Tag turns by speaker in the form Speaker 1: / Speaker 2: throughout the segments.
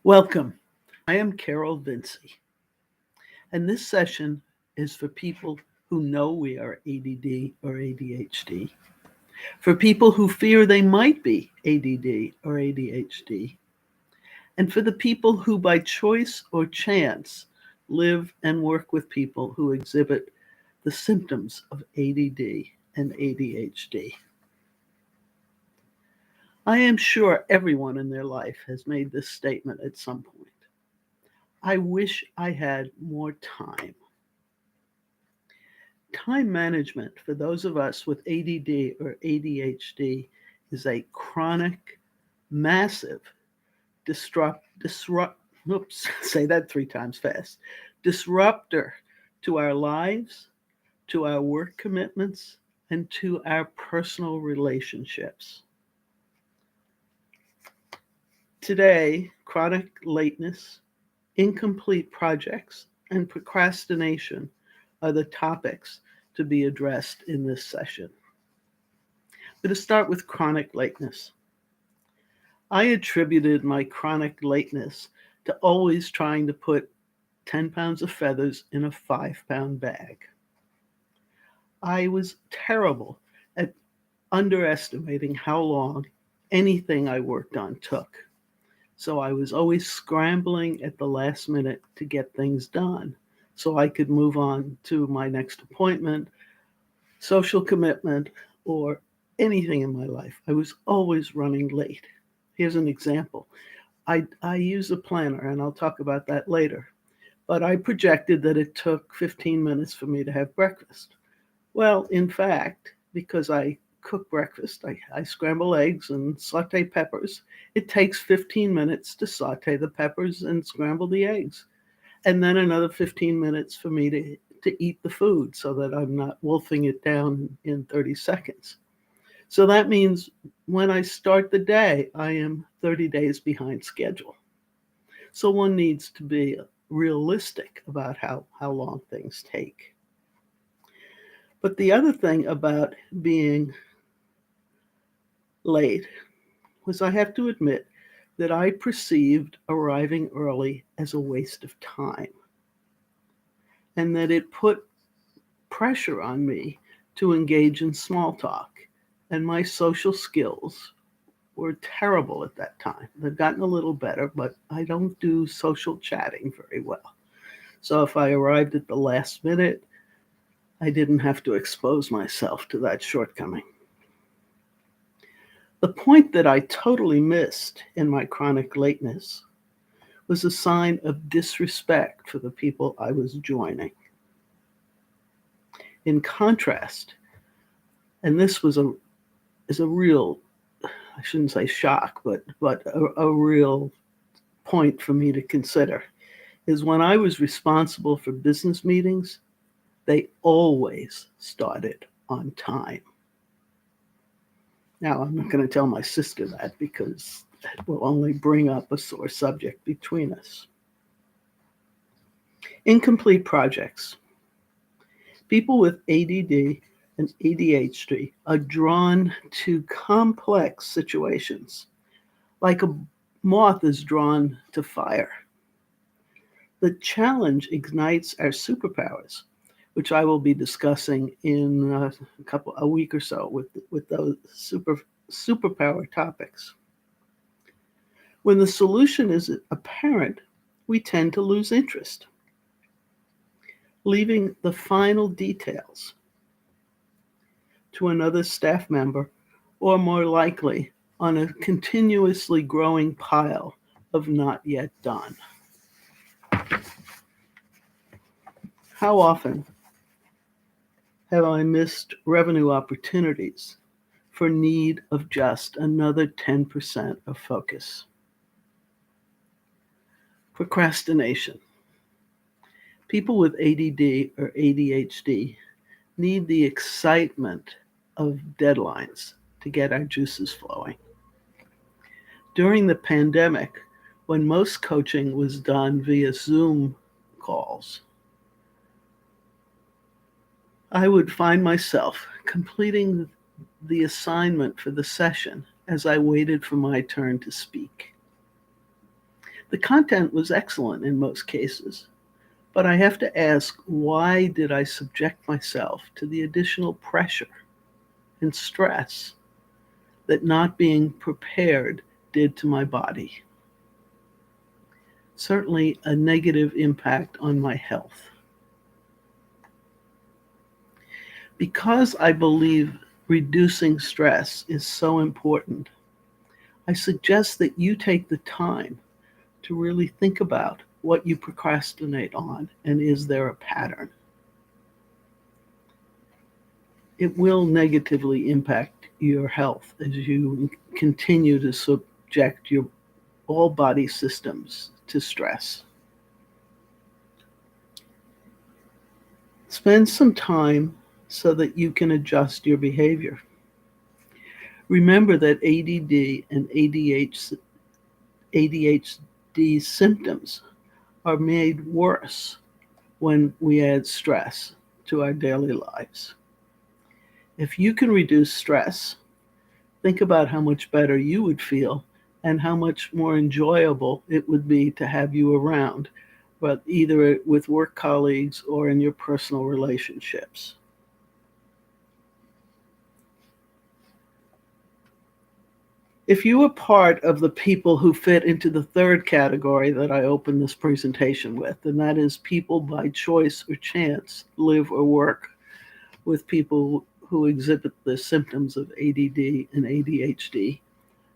Speaker 1: Welcome. I am Carol Vinci, and this session is for people who know we are ADD or ADHD, for people who fear they might be ADD or ADHD, and for the people who by choice or chance live and work with people who exhibit the symptoms of ADD and ADHD. I am sure everyone in their life has made this statement at some point. I wish I had more time. Time management for those of us with ADD or ADHD is a chronic, massive say that 3 times fast, disruptor to our lives, to our work commitments, and to our personal relationships. Today, chronic lateness, incomplete projects, and procrastination are the topics to be addressed in this session. I'm going to start with chronic lateness. I attributed my chronic lateness to always trying to put 10 pounds of feathers in a 5-pound bag. I was terrible at underestimating how long anything I worked on took. So I was always scrambling at the last minute to get things done so I could move on to my next appointment, social commitment, or anything in my life. I was always running late. Here's an example. I use a planner, and I'll talk about that later, but I projected that it took 15 minutes for me to have breakfast. Well, in fact, because I cook breakfast, I scramble eggs and saute peppers. It takes 15 minutes to saute the peppers and scramble the eggs. And then another 15 minutes for me to eat the food so that I'm not wolfing it down in 30 seconds. So that means when I start the day, I am 30 days behind schedule. So one needs to be realistic about how long things take. But the other thing about being late was I have to admit that I perceived arriving early as a waste of time, and that it put pressure on me to engage in small talk, and my social skills were terrible at that time. They've gotten a little better, but I don't do social chatting very well. So if I arrived at the last minute, I didn't have to expose myself to that shortcoming. The point that I totally missed in my chronic lateness was a sign of disrespect for the people I was joining. In contrast, and this is a real, I shouldn't say shock, but a real point for me to consider, is when I was responsible for business meetings, they always started on time. Now, I'm not going to tell my sister that because that will only bring up a sore subject between us. Incomplete projects. People with ADD and ADHD are drawn to complex situations, like a moth is drawn to fire. The challenge ignites our superpowers, which I will be discussing in a week or so with those superpower topics. When the solution is apparent, we tend to lose interest, leaving the final details to another staff member, or more likely, on a continuously growing pile of not yet done. How often have I missed revenue opportunities for need of just another 10% of focus? Procrastination. People with ADD or ADHD need the excitement of deadlines to get our juices flowing. During the pandemic, when most coaching was done via Zoom calls, I would find myself completing the assignment for the session as I waited for my turn to speak. The content was excellent in most cases, but I have to ask, why did I subject myself to the additional pressure and stress that not being prepared did to my body? Certainly a negative impact on my health. Because I believe reducing stress is so important, I suggest that you take the time to really think about what you procrastinate on, and is there a pattern? It will negatively impact your health as you continue to subject your all body systems to stress. Spend some time so that you can adjust your behavior. Remember that ADD and ADHD symptoms are made worse when we add stress to our daily lives. If you can reduce stress, think about how much better you would feel and how much more enjoyable it would be to have you around, but either with work colleagues or in your personal relationships. If you are part of the people who fit into the third category that I opened this presentation with, and that is people by choice or chance live or work with people who exhibit the symptoms of ADD and ADHD,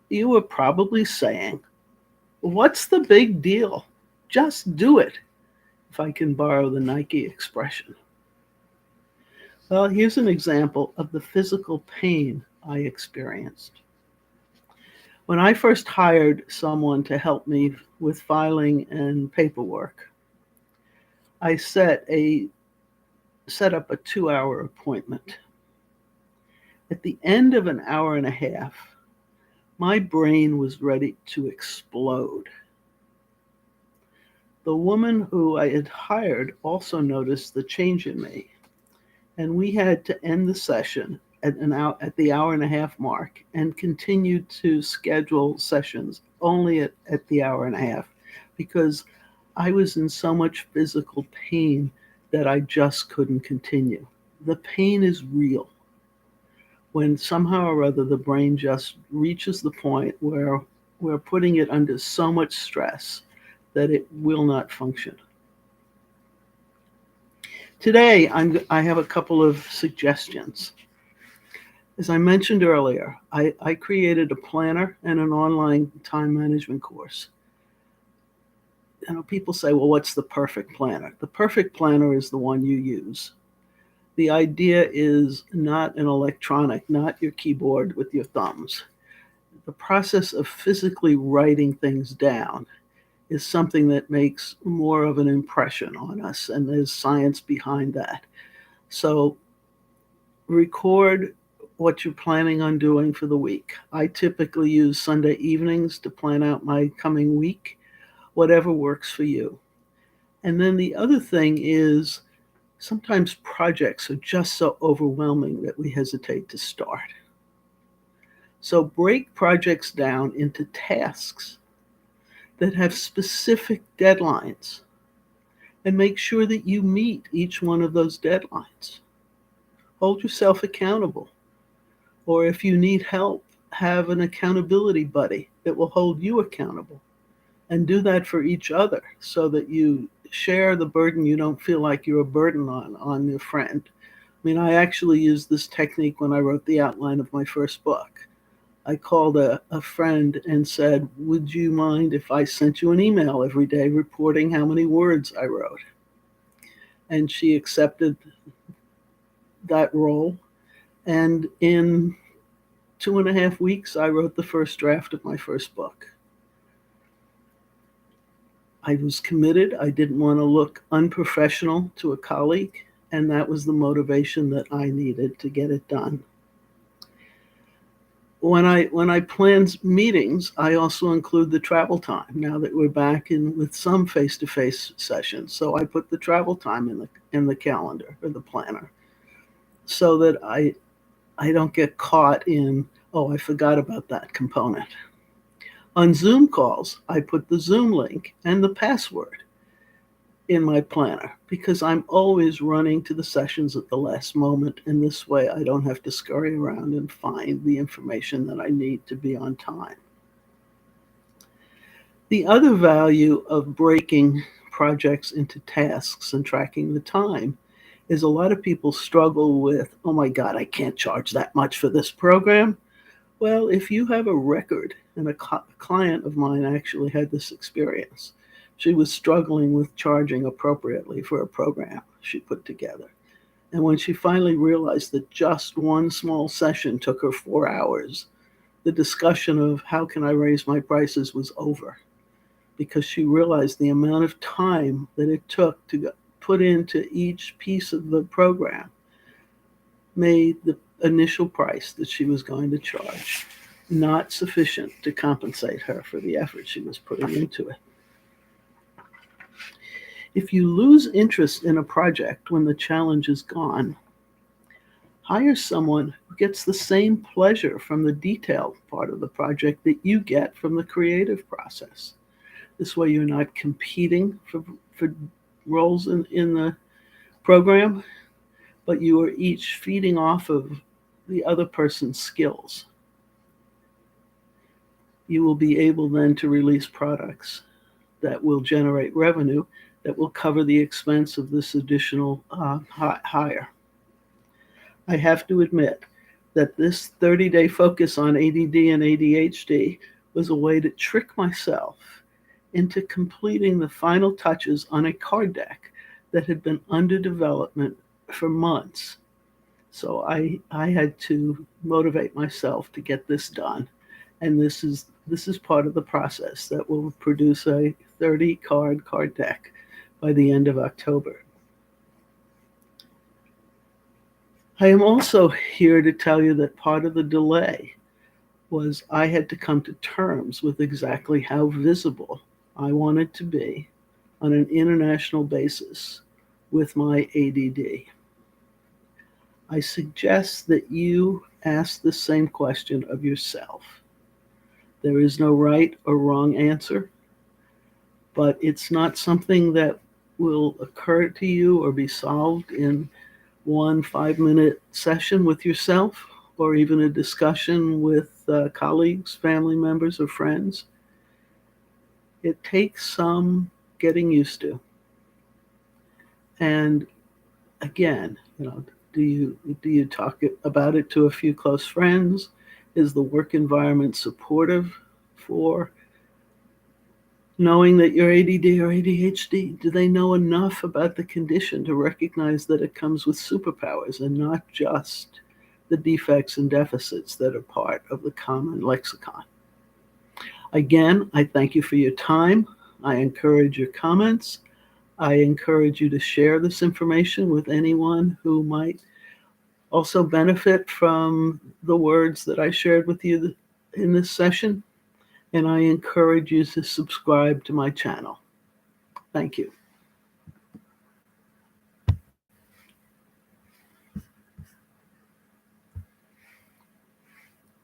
Speaker 1: you are probably saying, what's the big deal? Just do it, if I can borrow the Nike expression. Well, here's an example of the physical pain I experienced. When I first hired someone to help me with filing and paperwork, I set up a 2-hour appointment. At the end of an hour and a half, my brain was ready to explode. The woman who I had hired also noticed the change in me, and we had to end the session at the hour and a half mark and continued to schedule sessions only at the hour and a half, because I was in so much physical pain that I just couldn't continue. The pain is real. When somehow or other the brain just reaches the point where we're putting it under so much stress that it will not function. Today, I have a couple of suggestions. As I mentioned earlier, I created a planner and an online time management course. People say, well, what's the perfect planner? The perfect planner is the one you use. The idea is not an electronic, not your keyboard with your thumbs. The process of physically writing things down is something that makes more of an impression on us, and there's science behind that. So record what you're planning on doing for the week. I typically use Sunday evenings to plan out my coming week, whatever works for you. And then the other thing is, sometimes projects are just so overwhelming that we hesitate to start. So break projects down into tasks that have specific deadlines, and make sure that you meet each one of those deadlines. Hold yourself accountable. Or if you need help, have an accountability buddy that will hold you accountable. And do that for each other so that you share the burden. You don't feel like you're a burden on your friend. I actually used this technique when I wrote the outline of my first book. I called a friend and said, would you mind if I sent you an email every day reporting how many words I wrote? And she accepted that role. And in 2.5 weeks, I wrote the first draft of my first book. I was committed. I didn't want to look unprofessional to a colleague, and that was the motivation that I needed to get it done. When I plan meetings, I also include the travel time, now that we're back in with some face-to-face sessions. So I put the travel time in the calendar or the planner, so that I don't get caught in, oh, I forgot about that component. On Zoom calls, I put the Zoom link and the password in my planner because I'm always running to the sessions at the last moment, and this way I don't have to scurry around and find the information that I need to be on time. The other value of breaking projects into tasks and tracking the time is a lot of people struggle with, oh my God, I can't charge that much for this program. Well, if you have a record, and a client of mine actually had this experience, she was struggling with charging appropriately for a program she put together. And when she finally realized that just one small session took her 4 hours, the discussion of how can I raise my prices was over, because she realized the amount of time that it took to put into each piece of the program made the initial price that she was going to charge not sufficient to compensate her for the effort she was putting into it. If you lose interest in a project when the challenge is gone, hire someone who gets the same pleasure from the detailed part of the project that you get from the creative process. This way you're not competing for roles in the program, but you are each feeding off of the other person's skills. You will be able then to release products that will generate revenue that will cover the expense of this additional hire. I have to admit that this 30-day focus on ADD and ADHD was a way to trick myself into completing the final touches on a card deck that had been under development for months. So I had to motivate myself to get this done. And this is part of the process that will produce a 30 card deck by the end of October. I am also here to tell you that part of the delay was I had to come to terms with exactly how visible I wanted to be on an international basis with my ADD. I suggest that you ask the same question of yourself. There is no right or wrong answer, but it's not something that will occur to you or be solved in one 5-minute session with yourself, or even a discussion with colleagues, family members, or friends. It takes some getting used to. And again, do you talk about it to a few close friends? Is the work environment supportive for knowing that you're ADD or ADHD? Do they know enough about the condition to recognize that it comes with superpowers and not just the defects and deficits that are part of the common lexicon? Again, I thank you for your time. I encourage your comments. I encourage you to share this information with anyone who might also benefit from the words that I shared with you in this session. And I encourage you to subscribe to my channel. Thank you.